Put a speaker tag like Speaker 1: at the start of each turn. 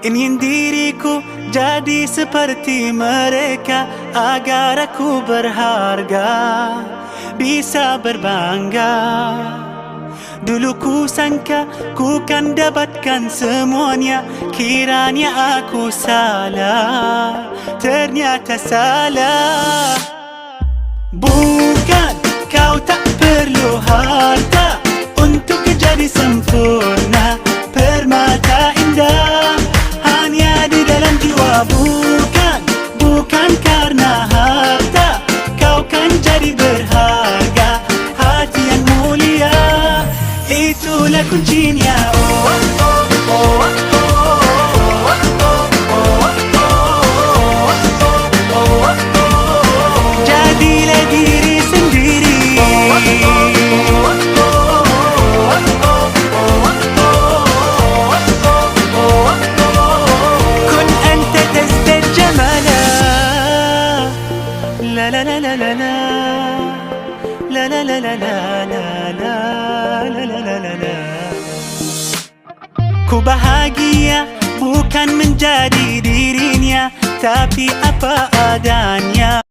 Speaker 1: Ingin diriku jadi seperti mereka, agar aku berharga, bisa berbangga. Dulu ku sangka ku kan dapatkan semuanya, kiranya aku salah, ternyata salah. Bukan kau tak perlu harta untuk jadi sempurna, permata indah hanya di dalam jiwa. Bukan karena harta kau kan jadi berharga, hati yang mulia itulah kuncinya. Jadilah diri sendiri, kun anta tazdad jamala. La la la la la la, la la la la la la la, la la la la la. Ku bahagia bukan menjadi dirinya, tapi apa adanya.